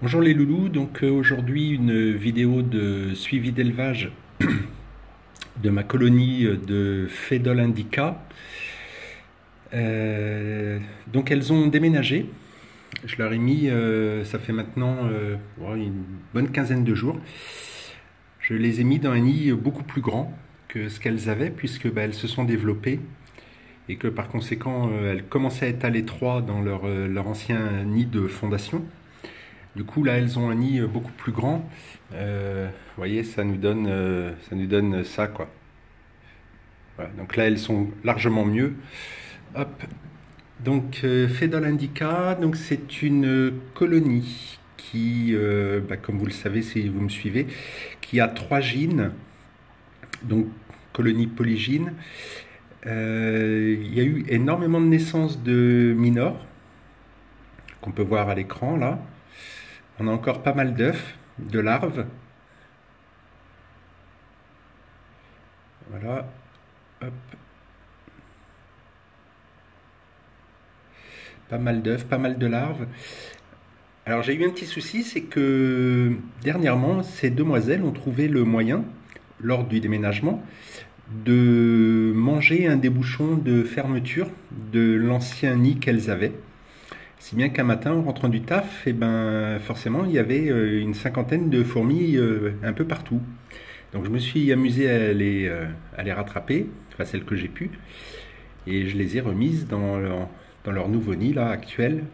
Bonjour les loulous, donc aujourd'hui une vidéo de suivi d'élevage de ma colonie de Fédol Indica. Donc elles ont déménagé, je leur ai mis, ça fait maintenant une bonne quinzaine de jours, je les ai mis dans un nid beaucoup plus grand que ce qu'elles avaient puisque elles se sont développées et que par conséquent elles commençaient à être à l'étroit dans leur ancien nid de fondation. Du coup, là, elles ont un nid beaucoup plus grand. Vous voyez, ça nous donne ça, quoi. Voilà. Donc là, elles sont largement mieux. Hop. Donc, Fédol Indica, donc c'est une colonie qui, comme vous le savez si vous me suivez, qui a 3 gynes. Donc, colonie polygyne. Il y a eu énormément de naissances de minors qu'on peut voir à l'écran là. On a encore pas mal d'œufs, de larves. Voilà. Hop. Pas mal d'œufs, pas mal de larves. Alors j'ai eu un petit souci, c'est que dernièrement, ces demoiselles ont trouvé le moyen, lors du déménagement, de manger un des bouchons de fermeture de l'ancien nid qu'elles avaient. Si bien qu'un matin, en rentrant du taf, forcément, il y avait une cinquantaine de fourmis un peu partout. Donc je me suis amusé à les rattraper, enfin celles que j'ai pu, et je les ai remises dans leur nouveau nid là actuel.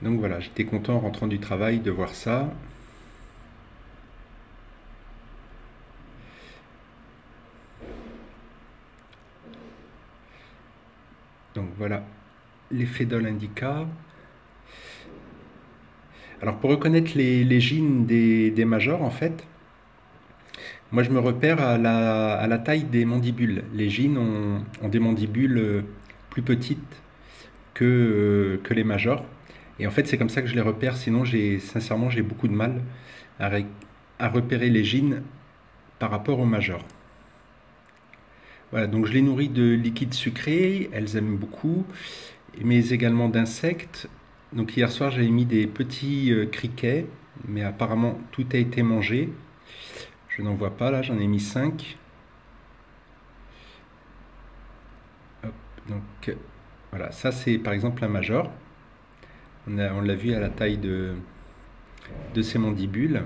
Donc voilà, j'étais content en rentrant du travail de voir ça. Donc voilà, les Fédol Indica. Alors pour reconnaître les gynes des majors, en fait, moi je me repère à la taille des mandibules. Les gynes ont des mandibules plus petites que les majors. Et en fait c'est comme ça que je les repère, sinon sincèrement j'ai beaucoup de mal à repérer les gynes par rapport aux majors. Voilà, donc je les nourris de liquide sucré, elles aiment beaucoup, mais également d'insectes. Donc hier soir j'avais mis des petits criquets, mais apparemment tout a été mangé. Je n'en vois pas là, j'en ai mis 5. Hop, donc voilà, ça c'est par exemple un major. On l'a vu à la taille de ses mandibules.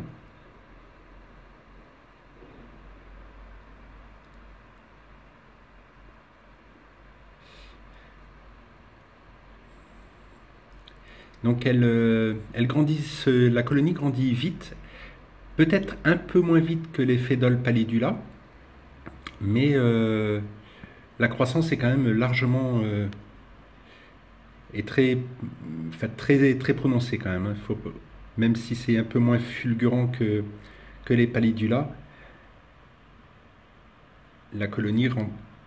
Donc elles grandissent, la colonie grandit vite, peut-être un peu moins vite que les Fédol pallidula, mais la croissance est quand même largement et très prononcée quand même. Même si c'est un peu moins fulgurant que les pallidula, la colonie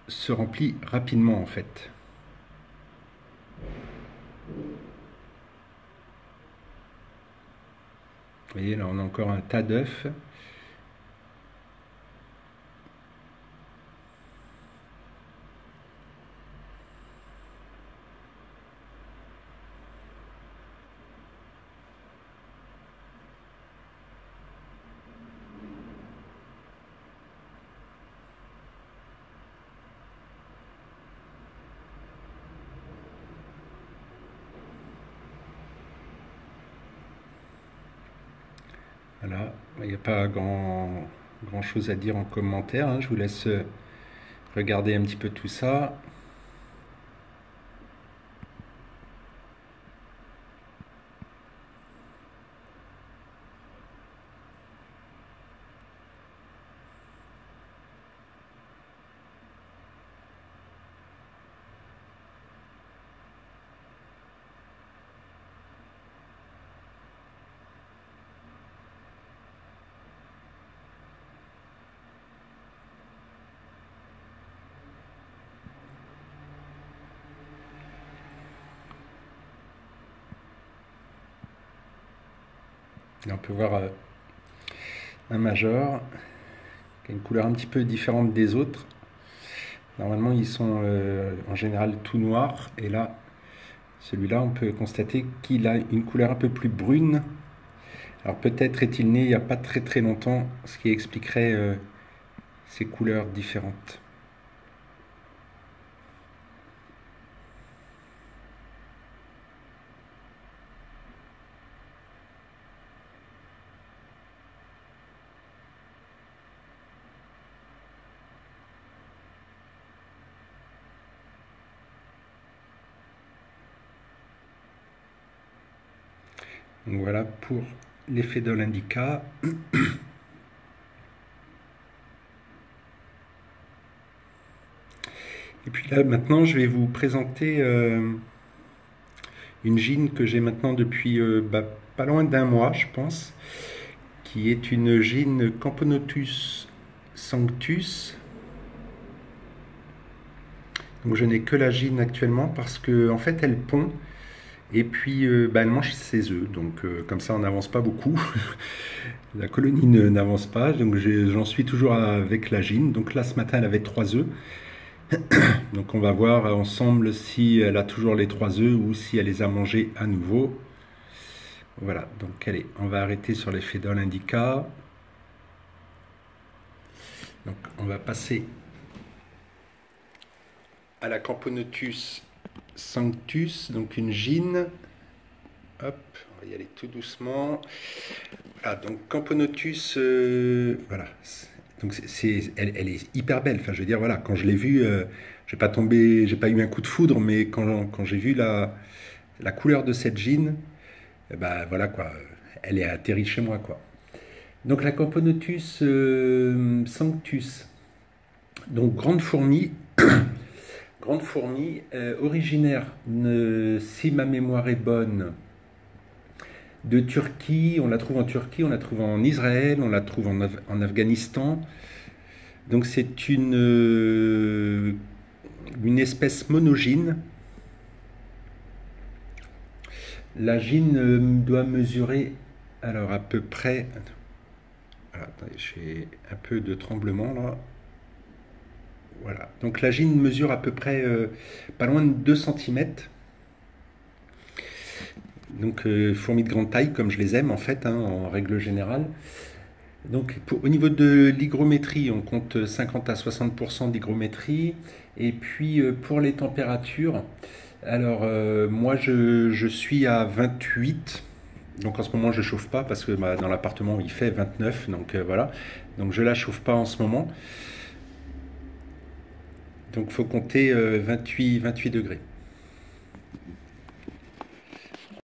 se remplit rapidement en fait. Vous voyez, là on a encore un tas d'œufs. Voilà, il n'y a pas grand chose à dire en commentaire, hein. Je vous laisse regarder un petit peu tout ça. Et on peut voir un major qui a une couleur un petit peu différente des autres. Normalement, ils sont en général tout noirs. Et là, Celui-là, on peut constater qu'il a une couleur un peu plus brune. Alors peut-être est-il né il n'y a pas très très longtemps, ce qui expliquerait ces couleurs différentes. Donc voilà pour l'effet de l'indica. Et puis là maintenant je vais vous présenter une gine que j'ai maintenant depuis pas loin d'un mois je pense, qui est une gine Camponotus sanctus. Donc je n'ai que la gine actuellement parce que en fait elle pond. Et puis, elle mange ses œufs, donc comme ça on n'avance pas beaucoup. La colonie n'avance pas, donc j'en suis toujours avec la gine. Donc là, ce matin, elle avait 3 œufs. Donc on va voir ensemble si elle a toujours les 3 œufs ou si elle les a mangés à nouveau. Voilà, donc allez, on va arrêter sur l'effet d'ol indica. Donc on va passer à la Camponotus sanctus, donc une gine. Hop, on va y aller tout doucement. Voilà, donc Camponotus, voilà. Donc elle est hyper belle. Enfin, je veux dire, voilà, quand je l'ai vue, j'ai pas eu un coup de foudre, mais quand j'ai vu la couleur de cette gine, bah voilà quoi, elle est atterrie chez moi quoi. Donc la Camponotus sanctus, donc grande fourmi. Grande fourmi, originaire, si ma mémoire est bonne, de Turquie. On la trouve en Turquie, on la trouve en Israël, on la trouve en Afghanistan. Donc c'est une espèce monogyne. La gyne doit mesurer, alors à peu près... Alors, attendez, j'ai un peu de tremblement là. Voilà, donc la gyne mesure à peu près pas loin de 2 cm. Donc fourmis de grande taille comme je les aime en fait, hein, en règle générale. Donc au niveau de l'hygrométrie, on compte 50 à 60% d'hygrométrie. Et puis pour les températures, alors moi je suis à 28. Donc en ce moment je chauffe pas parce que dans l'appartement il fait 29. Donc voilà, donc je la chauffe pas en ce moment. Donc il faut compter 28 degrés.